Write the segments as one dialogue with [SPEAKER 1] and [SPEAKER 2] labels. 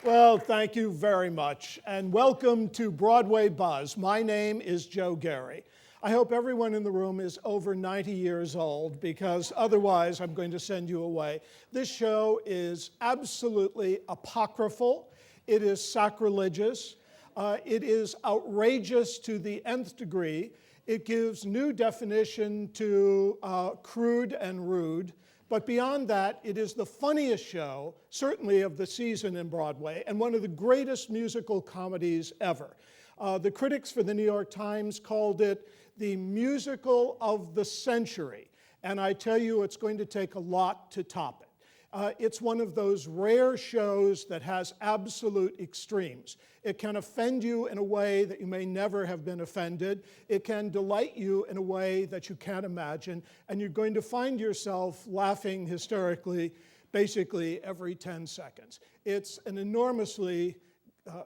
[SPEAKER 1] Well, thank you very much, and welcome to Broadway Buzz. My name is Joe Gary. I hope everyone in the room is over 90 years old, because otherwise I'm going to send you away. This show is absolutely apocryphal. It is sacrilegious. It is outrageous to the nth degree. It gives new definition to crude and rude. But beyond that, it is the funniest show, certainly of the season in Broadway, and one of the greatest musical comedies ever. The critics for the New York Times called it the musical of the century. And I tell you, it's going to take a lot to top it. It's one of those rare shows that has absolute extremes. It can offend you in a way that you may never have been offended. It can delight you in a way that you can't imagine. And you're going to find yourself laughing hysterically basically every 10 seconds. It's an enormously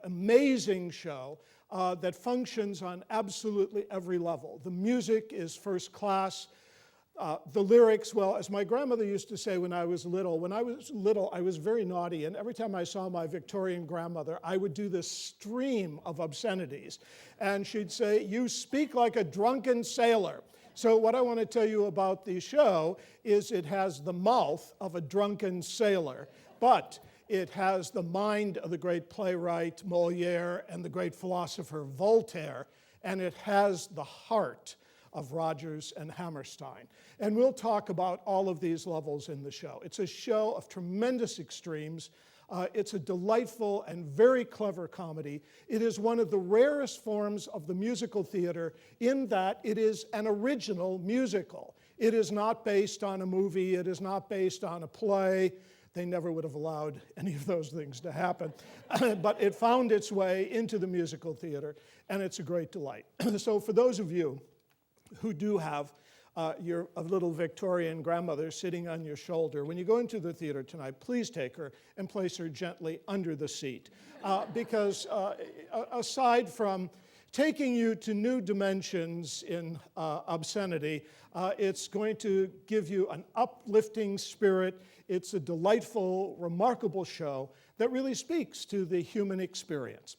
[SPEAKER 1] amazing show that functions on absolutely every level. The music is first class. The lyrics, well, as my grandmother used to say when I was little, I was very naughty, and every time I saw my Victorian grandmother, I would do this stream of obscenities. And she'd say, "You speak like a drunken sailor." So what I want to tell you about the show is it has the mouth of a drunken sailor, but it has the mind of the great playwright Moliere and the great philosopher Voltaire, and it has the heart of Rodgers and Hammerstein. And we'll talk about all of these levels in the show. It's a show of tremendous extremes. It's a delightful and very clever comedy. It is one of the rarest forms of the musical theater in that it is an original musical. It is not based on a movie. It is not based on a play. They never would have allowed any of those things to happen. But it found its way into the musical theater, and it's a great delight. So for those of you who do have your little Victorian grandmother sitting on your shoulder, when you go into the theater tonight, please take her and place her gently under the seat. Because aside from taking you to new dimensions in obscenity, it's going to give you an uplifting spirit. It's a delightful, remarkable show that really speaks to the human experience.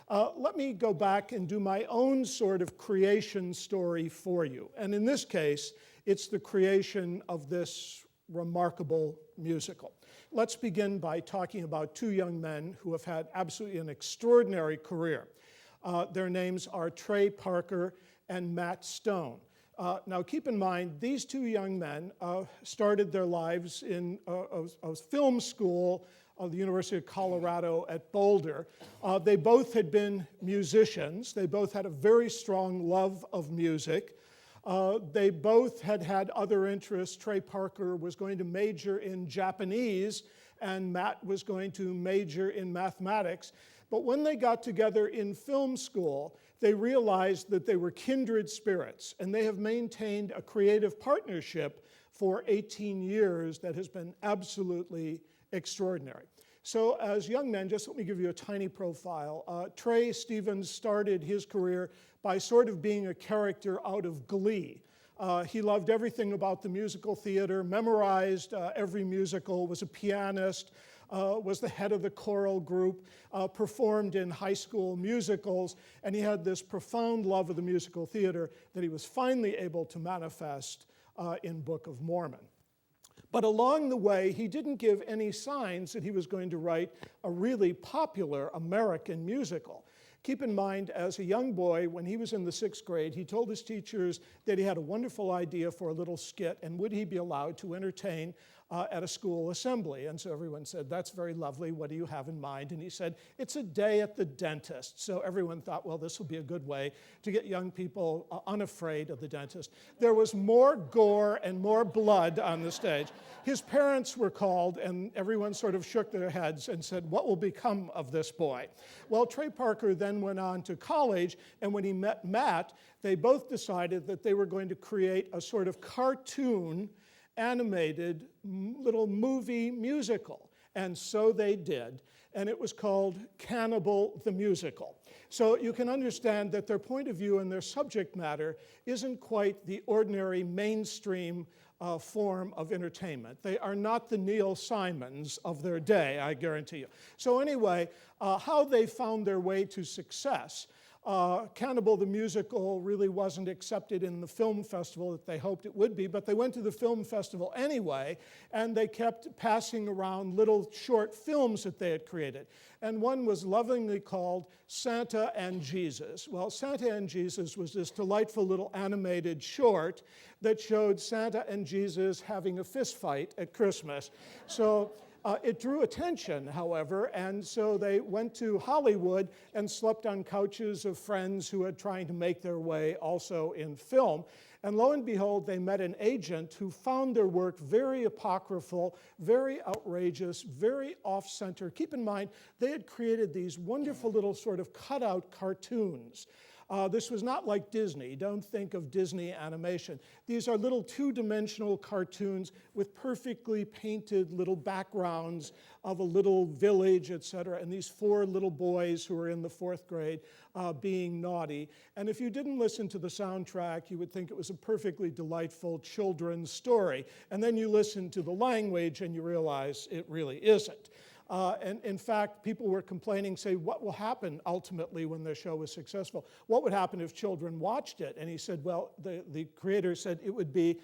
[SPEAKER 1] Let me go back and do my own sort of creation story for you. And in this case, it's the creation of this remarkable musical. Let's begin by talking about two young men who have had absolutely an extraordinary career. Their names are Trey Parker and Matt Stone. Now keep in mind, these two young men started their lives in a film school of the University of Colorado at Boulder. They both had been musicians. They both had a very strong love of music. They both had had other interests. Trey Parker was going to major in Japanese, and Matt was going to major in mathematics. But when they got together in film school, they realized that they were kindred spirits, and they have maintained a creative partnership for 18 years that has been absolutely extraordinary. So as young men, just let me give you a tiny profile. Trey Stevens started his career by sort of being a character out of Glee. He loved everything about the musical theater, memorized every musical, was a pianist, was the head of the choral group, performed in high school musicals, and he had this profound love of the musical theater that he was finally able to manifest in Book of Mormon. But along the way, he didn't give any signs that he was going to write a really popular American musical. Keep in mind, as a young boy, when he was in the 6th grade, he told his teachers that he had a wonderful idea for a little skit, and would he be allowed to entertain at a school assembly? And so everyone said, "That's very lovely. What do you have in mind?" And he said, "It's a day at the dentist." So everyone thought, well, this will be a good way to get young people unafraid of the dentist. There was more gore and more blood on the stage. His parents were called, and everyone sort of shook their heads and said, "What will become of this boy?" Well, Trey Parker then went on to college, and when he met Matt, they both decided that they were going to create a sort of cartoon animated little movie musical. And so they did. and it was called Cannibal the Musical. So you can understand that their point of view and their subject matter isn't quite the ordinary mainstream form of entertainment. They are not the Neil Simons of their day, I guarantee you. So anyway, how they found their way to success. Cannibal the Musical really wasn't accepted in the film festival that they hoped it would be, but they went to the film festival anyway, and they kept passing around little short films that they had created. And one was lovingly called Santa and Jesus. Well, Santa and Jesus was this delightful little animated short that showed Santa and Jesus having a fist fight at Christmas. So it drew attention, however, and so they went to Hollywood and slept on couches of friends who had trying to make their way also in film. And lo and behold, they met an agent who found their work very apocryphal, very outrageous, very off-center. Keep in mind, they had created these wonderful little sort of cutout cartoons. This was not like Disney. Don't think of Disney animation. These are little two-dimensional cartoons with perfectly painted little backgrounds of a little village, etc., and these four little boys who are in the 4th grade being naughty. And if you didn't listen to the soundtrack, you would think it was a perfectly delightful children's story. And then you listen to the language and you realize it really isn't. And in fact, people were complaining, say, what will happen ultimately when their show is successful? What would happen if children watched it? And he said, well, the creator said it would be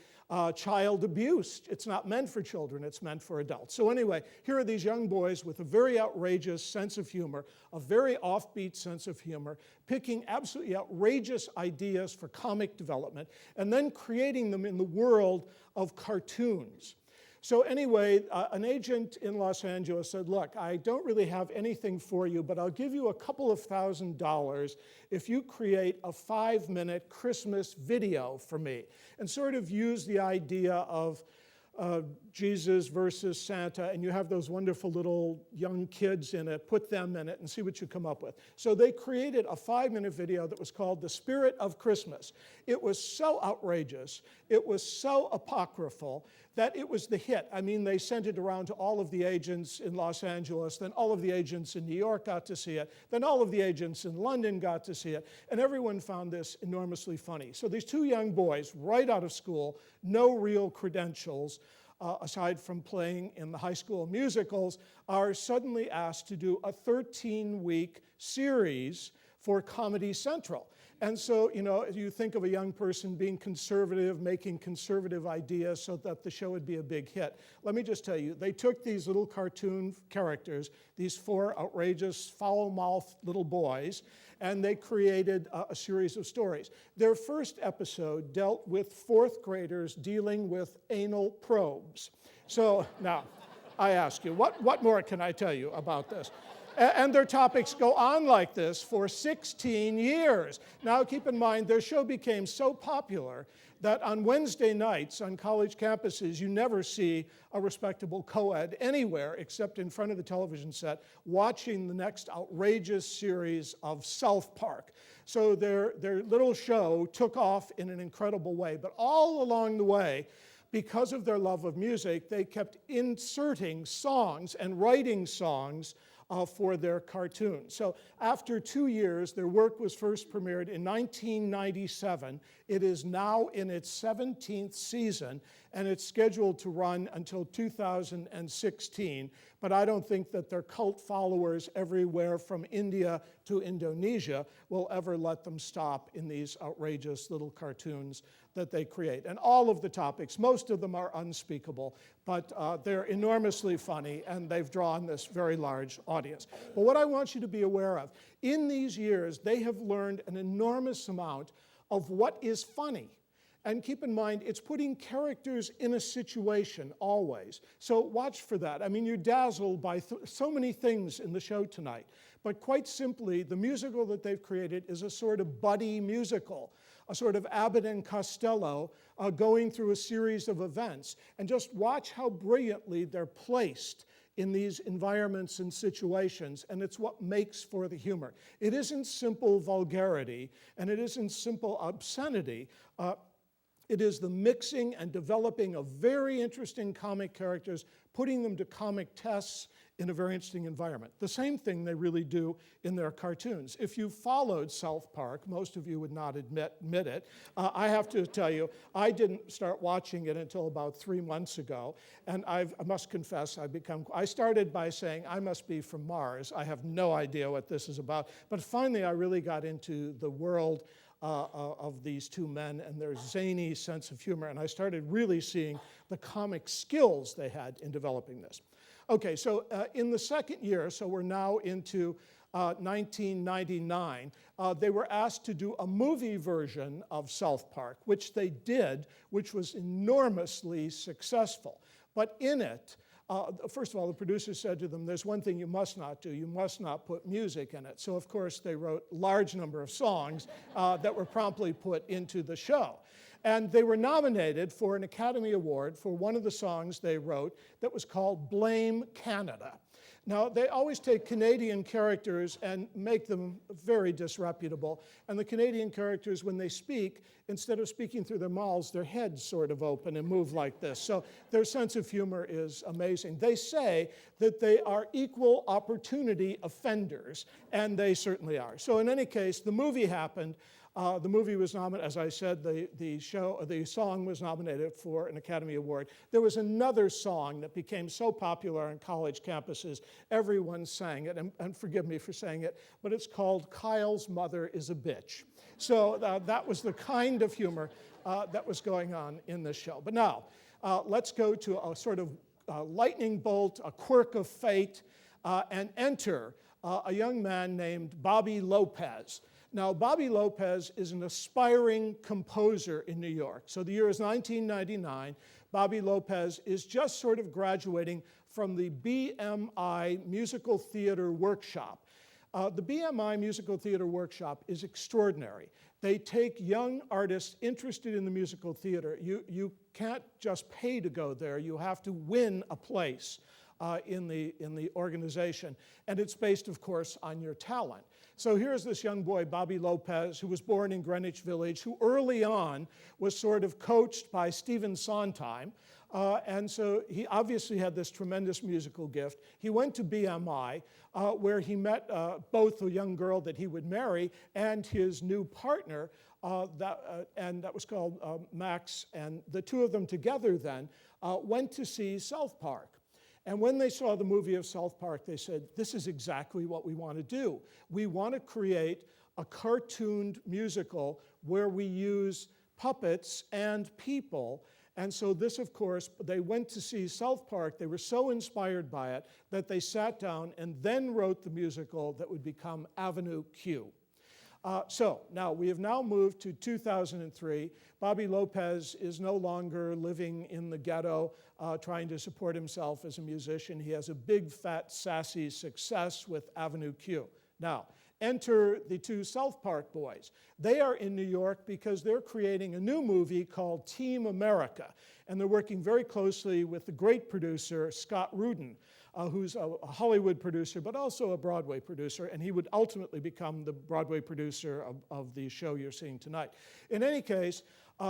[SPEAKER 1] child abuse. It's not meant for children, it's meant for adults. So anyway, here are these young boys with a very outrageous sense of humor, a very offbeat sense of humor, picking absolutely outrageous ideas for comic development, and then creating them in the world of cartoons. So anyway, an agent in Los Angeles said, look, I don't really have anything for you, but I'll give you a couple of $1,000 if you create a 5-minute Christmas video for me, and sort of use the idea of Jesus versus Santa, and you have those wonderful little young kids in it, put them in it and see what you come up with. So they created a 5-minute video that was called The Spirit of Christmas. It was so outrageous, it was so apocryphal, that it was the hit. I mean, they sent it around to all of the agents in Los Angeles, then all of the agents in New York got to see it, then all of the agents in London got to see it, and everyone found this enormously funny. So these two young boys, right out of school, no real credentials, aside from playing in the high school musicals, are suddenly asked to do a 13-week series for Comedy Central. And so, you know, you think of a young person being conservative, making conservative ideas so that the show would be a big hit. Let me just tell you, they took these little cartoon characters, these 4 outrageous, foul-mouthed little boys, and they created a series of stories. Their first episode dealt with 4th graders dealing with anal probes. So now, I ask you, what more can I tell you about this? And their topics go on like this for 16 years. Now, keep in mind, their show became so popular that on Wednesday nights on college campuses, you never see a respectable co-ed anywhere except in front of the television set watching the next outrageous series of South Park. So their little show took off in an incredible way. But all along the way, because of their love of music, they kept inserting songs and writing songs for their cartoons. So after 2 years, their work was first premiered in 1997. It is now in its 17th season, and it's scheduled to run until 2016. But I don't think that their cult followers everywhere from India to Indonesia will ever let them stop in these outrageous little cartoons that they create. And all of the topics, most of them are unspeakable, but they're enormously funny, and they've drawn this very large audience. But what I want you to be aware of, in these years, they have learned an enormous amount of what is funny. And keep in mind, it's putting characters in a situation always. So watch for that. I mean, you're dazzled by so many things in the show tonight. But quite simply, the musical that they've created is a sort of buddy musical, a sort of Abbott and Costello going through a series of events. And just watch how brilliantly they're placed in these environments and situations, and it's what makes for the humor. It isn't simple vulgarity, and it isn't simple obscenity. It is the mixing and developing of very interesting comic characters, putting them to comic tests in a very interesting environment. The same thing they really do in their cartoons. If you followed South Park, most of you would not admit it. I have to tell you, I didn't start watching it until about 3 months ago, and I must confess, I started by saying, I must be from Mars. I have no idea what this is about. But finally, I really got into the world of these two men and their zany sense of humor, and I started really seeing the comic skills they had in developing this. Okay, so in the second year, so we're now into 1999, they were asked to do a movie version of South Park, which they did, which was enormously successful. But in it, first of all, the producer said to them, there's one thing you must not do. You must not put music in it. So, of course, they wrote a large number of songs that were promptly put into the show. And they were nominated for an Academy Award for one of the songs they wrote that was called Blame Canada. Now, they always take Canadian characters and make them very disreputable. And the Canadian characters, when they speak, instead of speaking through their mouths, their heads sort of open and move like this. So their sense of humor is amazing. They say that they are equal opportunity offenders, and they certainly are. So in any case, the movie happened. The movie was nominated, as I said, the song was nominated for an Academy Award. There was another song that became so popular on college campuses, everyone sang it, and forgive me for saying it, but it's called Kyle's Mother is a Bitch. So that was the kind of humor that was going on in this show. But now, let's go to a sort of lightning bolt, a quirk of fate, and enter a young man named Bobby Lopez. Now, Bobby Lopez is an aspiring composer in New York. So the year is 1999. Bobby Lopez is just sort of graduating from the BMI Musical Theater Workshop. The BMI Musical Theater Workshop is extraordinary. They take young artists interested in the musical theater. You can't just pay to go there. You have to win a place in the organization. And it's based, of course, on your talent. So here's this young boy, Bobby Lopez, who was born in Greenwich Village, who early on was sort of coached by Stephen Sondheim. And so he obviously had this tremendous musical gift. He went to BMI, where he met both the young girl that he would marry and his new partner, and that was called Max. And the two of them together then went to see South Park. And when they saw the movie of South Park, they said, this is exactly what we want to do. We want to create a cartooned musical where we use puppets and people. And so this, of course, they went to see South Park. They were so inspired by it that they sat down and then wrote the musical that would become Avenue Q. So now we have now moved to 2003. Bobby Lopez is no longer living in the ghetto trying to support himself as a musician. He has a big, fat, sassy success with Avenue Q. Now, enter the two South Park boys. They are in New York because they're creating a new movie called Team America. And they're working very closely with the great producer, Scott Rudin, who's a Hollywood producer, but also a Broadway producer, and he would ultimately become the Broadway producer of the show you're seeing tonight. In any case,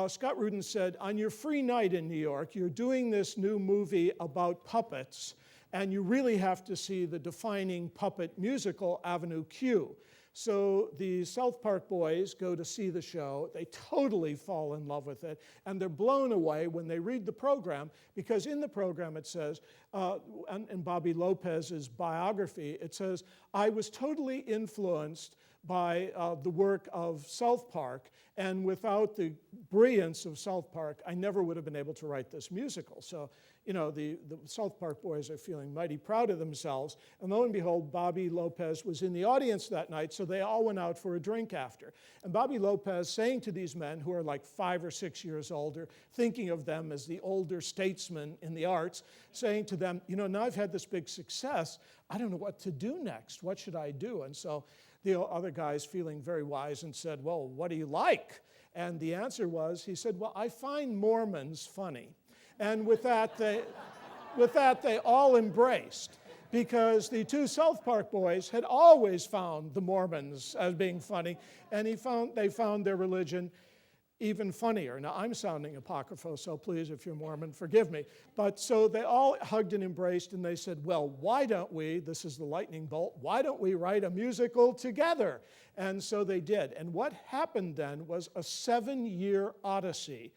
[SPEAKER 1] Scott Rudin said, on your free night in New York, you're doing this new movie about puppets, and you really have to see the defining puppet musical, Avenue Q. So the South Park boys go to see the show. They totally fall in love with it, and they're blown away when they read the program, because in the program it says, in Bobby Lopez's biography, it says, I was totally influenced by the work of South Park, and without the brilliance of South Park, I never would have been able to write this musical. So, you know, the South Park boys are feeling mighty proud of themselves, and lo and behold, Bobby Lopez was in the audience that night, so they all went out for a drink after. And Bobby Lopez saying to these men, who are like 5 or 6 years older, thinking of them as the older statesmen in the arts, saying to them, you know, now I've had this big success, I don't know what to do next. What should I do? And so the other guys, feeling very wise, and said, well, what do you like? And the answer was, he said, well, I find Mormons funny. And with that, they all embraced, because the two South Park boys had always found the Mormons as being funny, and they found their religion even funnier. Now, I'm sounding apocryphal, so please, if you're Mormon, forgive me. But so they all hugged and embraced, and they said, well, why don't we, this is the lightning bolt, why don't we write a musical together? And so they did. And what happened then was a 7-year odyssey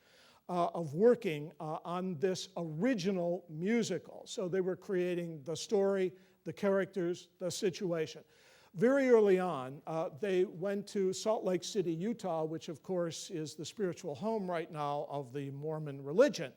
[SPEAKER 1] of working on this original musical. So they were creating the story, the characters, the situation. Very early on, they went to Salt Lake City, Utah, which of course is the spiritual home right now of the Mormon religion.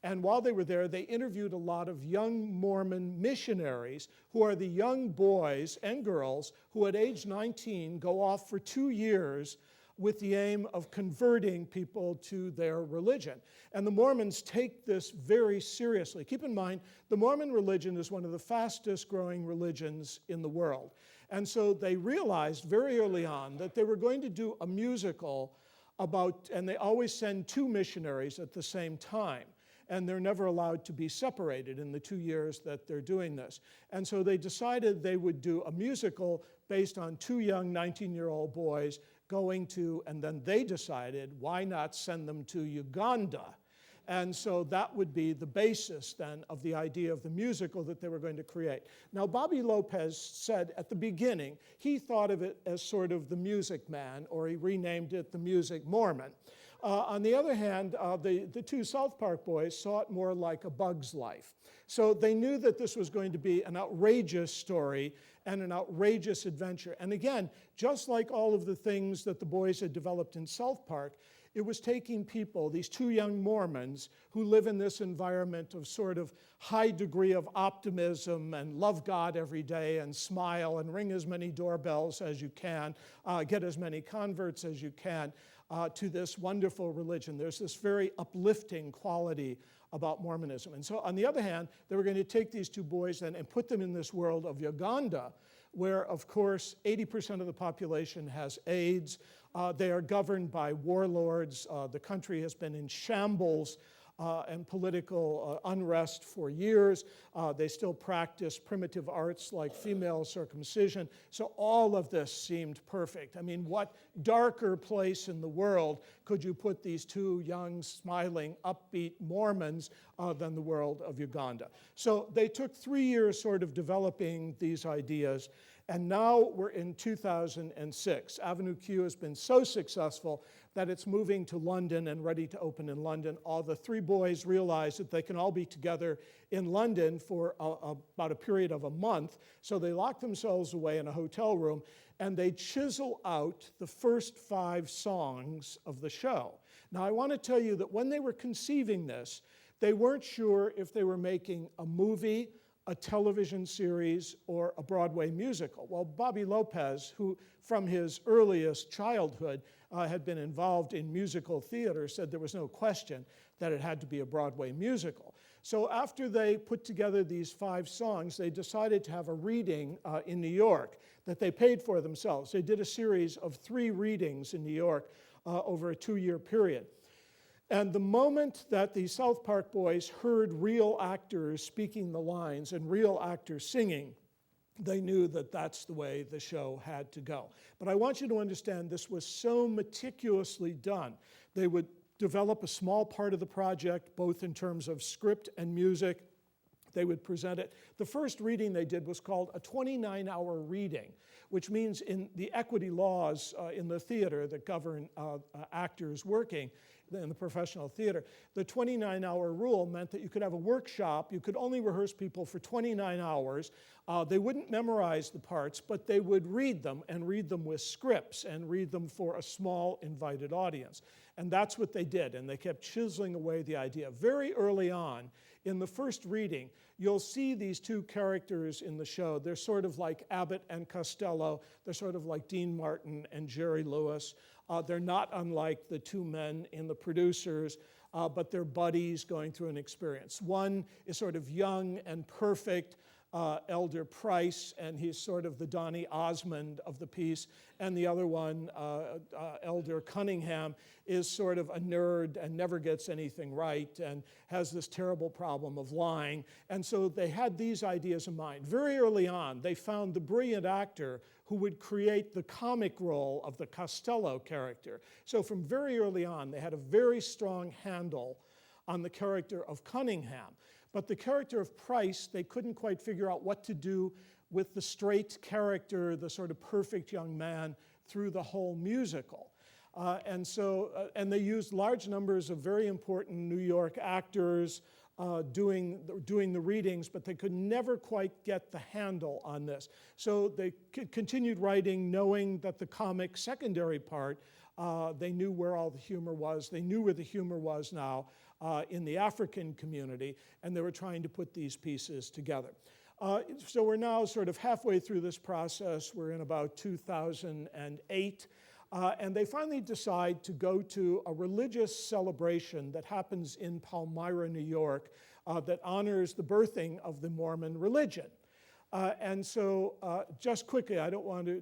[SPEAKER 1] And while they were there, they interviewed a lot of young Mormon missionaries who are the young boys and girls who at age 19 go off for 2 years with the aim of converting people to their religion. And the Mormons take this very seriously. Keep in mind, the Mormon religion is one of the fastest growing religions in the world. And so they realized very early on that they were going to do a musical about, and they always send 2 missionaries at the same time. And they're never allowed to be separated in the 2 years that they're doing this. And so they decided they would do a musical based on 2 young 19-year-old boys going to, and then they decided, why not send them to Uganda? And so that would be the basis then of the idea of the musical that they were going to create. Now, Bobby Lopez said at the beginning, he thought of it as sort of the Music Man, or he renamed it the Music Mormon. On the other hand, the 2 South Park boys saw it more like A Bug's Life. So they knew that this was going to be an outrageous story and an outrageous adventure. And again, just like all of the things that the boys had developed in South Park, it was taking people, these 2 young Mormons, who live in this environment of sort of high degree of optimism and love God every day and smile and ring as many doorbells as you can, get as many converts as you can, to this wonderful religion. There's this very uplifting quality about Mormonism. And so on the other hand, they were going to take these 2 boys then and put them in this world of Uganda, where of course 80% of the population has AIDS. They are governed by warlords. The country has been in shambles and political unrest for years. They still practice primitive arts like female circumcision. So all of this seemed perfect. I mean, what darker place in the world could you put these 2 young, smiling, upbeat Mormons than the world of Uganda? So they took 3 years sort of developing these ideas. And now we're in 2006. Avenue Q has been so successful that it's moving to London and ready to open in London. All the 3 boys realize that they can all be together in London for about a period of a month. So they lock themselves away in a hotel room and they chisel out the first 5 songs of the show. Now I want to tell you that when they were conceiving this, they weren't sure if they were making a movie, a television series, or a Broadway musical. Well, Bobby Lopez, who from his earliest childhood had been involved in musical theater, said there was no question that it had to be a Broadway musical. So after they put together these 5 songs, they decided to have a reading in New York that they paid for themselves. They did a series of 3 readings in New York over a 2-year period. And the moment that the South Park boys heard real actors speaking the lines and real actors singing, they knew that that's the way the show had to go. But I want you to understand this was so meticulously done. They would develop a small part of the project, both in terms of script and music. They would present it. The first reading they did was called a 29-hour reading, which means in the equity laws in the theater that govern actors working in the professional theater, the 29-hour rule meant that you could have a workshop. You could only rehearse people for 29 hours. They wouldn't memorize the parts, but they would read them and read them with scripts and read them for a small invited audience. And that's what they did, and they kept chiseling away the idea. Very early on, in the first reading, you'll see these 2 characters in the show. They're sort of like Abbott and Costello. They're sort of like Dean Martin and Jerry Lewis. They're not unlike the 2 men in The Producers, but they're buddies going through an experience. One is sort of young and perfect, Elder Price, and he's sort of the Donny Osmond of the piece. And the other one, Elder Cunningham, is sort of a nerd and never gets anything right and has this terrible problem of lying. And so they had these ideas in mind. Very early on, they found the brilliant actor who who would create the comic role of the Costello character. So from very early on, they had a very strong handle on the character of Cunningham. But the character of Price, they couldn't quite figure out what to do with the straight character, the sort of perfect young man, through the whole musical. And they used large numbers of very important New York actors doing the readings, but they could never quite get the handle on this. So they continued writing, knowing that the comic secondary part, they knew where all the humor was. They knew where the humor was now in the African community, and they were trying to put these pieces together. So we're now sort of halfway through this process. We're in about 2008. And they finally decide to go to a religious celebration that happens in Palmyra, New York, that honors the birthing of the Mormon religion. And so just quickly, I don't want to,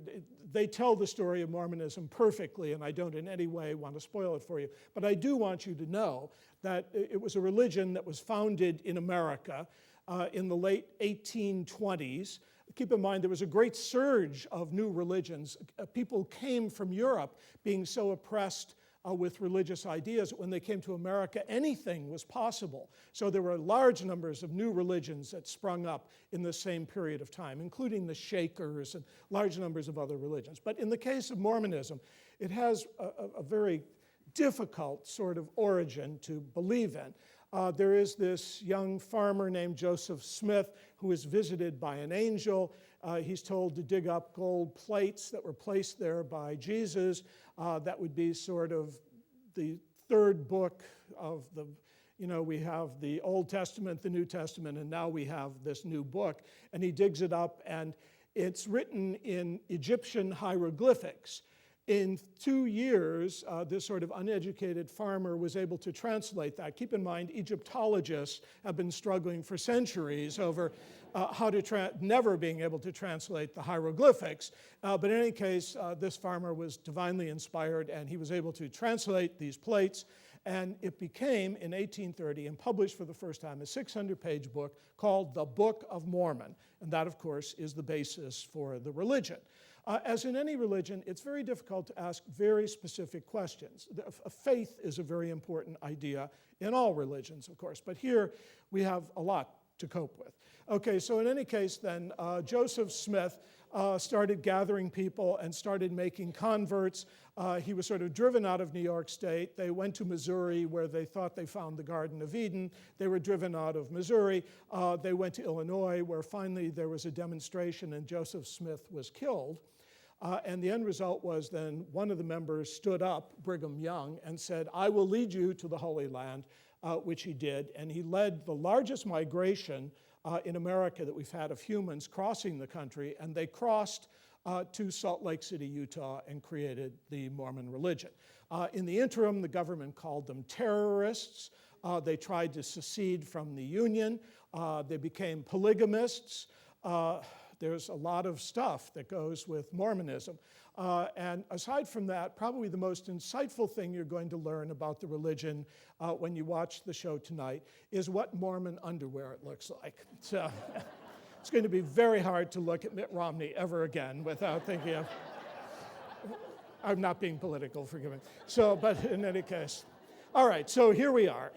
[SPEAKER 1] they tell the story of Mormonism perfectly, and I don't in any way want to spoil it for you. But I do want you to know that it was a religion that was founded in America in the late 1820s. Keep in mind, there was a great surge of new religions. People came from Europe being so oppressed with religious ideas that when they came to America, anything was possible. So there were large numbers of new religions that sprung up in the same period of time, including the Shakers and large numbers of other religions. But in the case of Mormonism, it has a very difficult sort of origin to believe in. There is this young farmer named Joseph Smith who is visited by an angel. He's told to dig up gold plates that were placed there by Jesus. That would be sort of the third book of the, we have the Old Testament, the New Testament, and now we have this new book. And he digs it up, and it's written in Egyptian hieroglyphics. In 2 years, this sort of uneducated farmer was able to translate that. Keep in mind, Egyptologists have been struggling for centuries over never being able to translate the hieroglyphics. But in any case, this farmer was divinely inspired, and he was able to translate these plates. And it became, in 1830, and published for the first time, a 600-page book called The Book of Mormon. And that, of course, is the basis for the religion. As in any religion, it's very difficult to ask very specific questions. Faith is a very important idea in all religions, of course, but here we have a lot to cope with. Okay, so in any case then, Joseph Smith started gathering people and started making converts. He was sort of driven out of New York State. They went to Missouri, where they thought they found the Garden of Eden. They were driven out of Missouri. They went to Illinois, where finally there was a demonstration and Joseph Smith was killed. And the end result was then one of the members stood up, Brigham Young, and said, "I will lead you to the Holy Land," which he did. And he led the largest migration in America that we've had of humans crossing the country, and they crossed to Salt Lake City, Utah, and created the Mormon religion. In the interim, the government called them terrorists. They tried to secede from the Union. They became polygamists. There's a lot of stuff that goes with Mormonism. And aside from that, probably the most insightful thing you're going to learn about the religion when you watch the show tonight is what Mormon underwear it looks like. So it's going to be very hard to look at Mitt Romney ever again without thinking of, I'm not being political, forgive me. So, but in any case. All right, so here we are.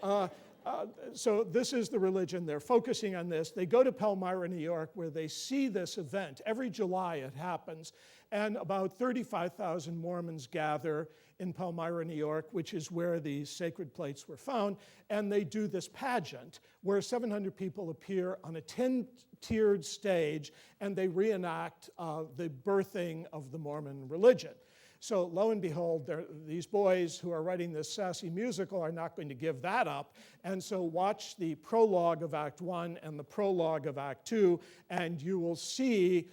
[SPEAKER 1] So this is the religion. They're focusing on this. They go to Palmyra, New York, where they see this event. Every July it happens. And about 35,000 Mormons gather in Palmyra, New York, which is where the sacred plates were found. And they do this pageant where 700 people appear on a 10-tiered stage, and they reenact the birthing of the Mormon religion. So lo and behold, these boys who are writing this sassy musical are not going to give that up. And so watch the prologue of Act 1 and the prologue of Act 2, and you will see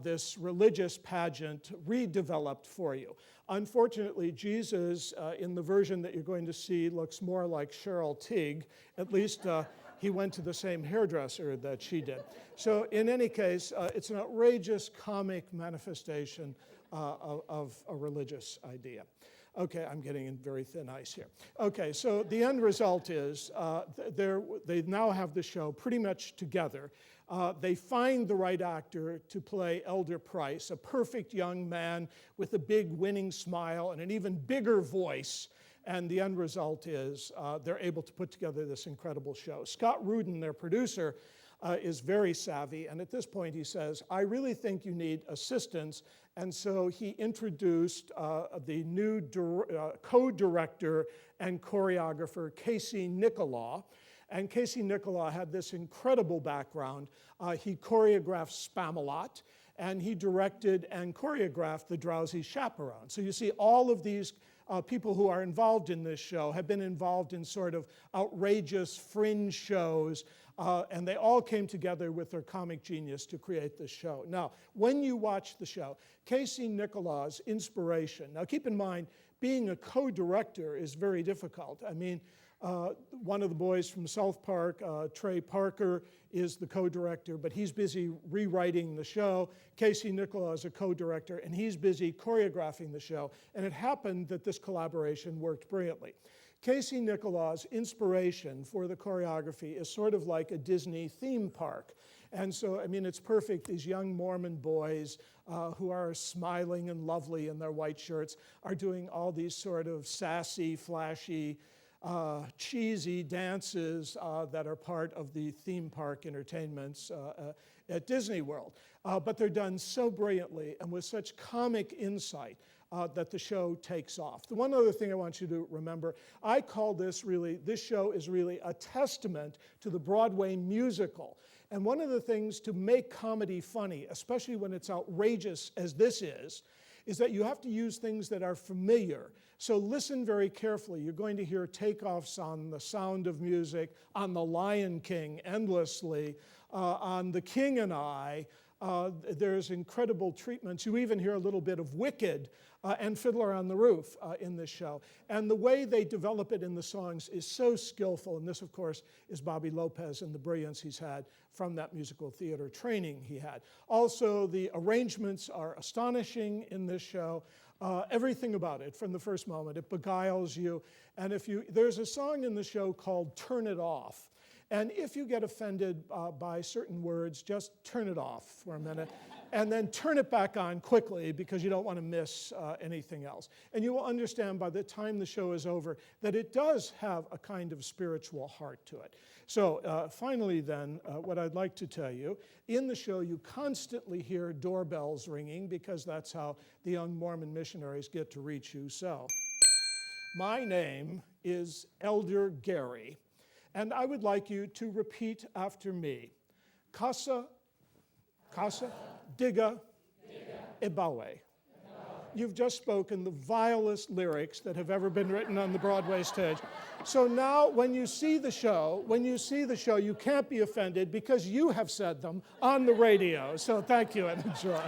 [SPEAKER 1] this religious pageant redeveloped for you. Unfortunately, Jesus, in the version that you're going to see, looks more like Cheryl Teague. At least he went to the same hairdresser that she did. So in any case, it's an outrageous comic manifestation of a religious idea. Okay, I'm getting in very thin ice here. Okay, so the end result is they now have the show pretty much together. They find the right actor to play Elder Price, a perfect young man with a big winning smile and an even bigger voice. And the end result is they're able to put together this incredible show. Scott Rudin, their producer, is very savvy. And at this point he says, I really think you need assistance. And so he introduced the new co-director and choreographer, Casey Nicholaw. And Casey Nicholaw had this incredible background. He choreographed Spamalot, and he directed and choreographed The Drowsy Chaperone. So you see all of these people who are involved in this show have been involved in sort of outrageous fringe shows, and they all came together with their comic genius to create this show. Now, when you watch the show, Casey Nicholaw's inspiration, now keep in mind, being a co-director is very difficult. I mean, one of the boys from South Park, Trey Parker, is the co-director, but he's busy rewriting the show. Casey Nicholaw is a co-director, and he's busy choreographing the show. And it happened that this collaboration worked brilliantly. Casey Nicholaw's inspiration for the choreography is sort of like a Disney theme park. And so, I mean, it's perfect. These young Mormon boys who are smiling and lovely in their white shirts are doing all these sort of sassy, flashy, cheesy dances that are part of the theme park entertainments at Disney World. But they're done so brilliantly and with such comic insight that the show takes off. The one other thing I want you to remember, I call this show is really a testament to the Broadway musical. And one of the things to make comedy funny, especially when it's outrageous as this is that you have to use things that are familiar. So listen very carefully. You're going to hear takeoffs on The Sound of Music, on The Lion King endlessly, on The King and I. There's incredible treatments. You even hear a little bit of Wicked and Fiddler on the Roof in this show. And the way they develop it in the songs is so skillful. And this, of course, is Bobby Lopez and the brilliance he's had from that musical theater training he had. Also, the arrangements are astonishing in this show. Everything about it from the first moment, it beguiles you. And there's a song in the show called Turn It Off. And if you get offended by certain words, just turn it off for a minute and then turn it back on quickly because you don't want to miss anything else. And you will understand by the time the show is over that it does have a kind of spiritual heart to it. So finally then, what I'd like to tell you, in the show you constantly hear doorbells ringing because that's how the young Mormon missionaries get to reach you. So, my name is Elder Gary. And I would like you to repeat after me. Casa, diga, ibawe. You've just spoken the vilest lyrics that have ever been written on the Broadway stage. So now when you see the show, you can't be offended because you have said them on the radio. So thank you and enjoy.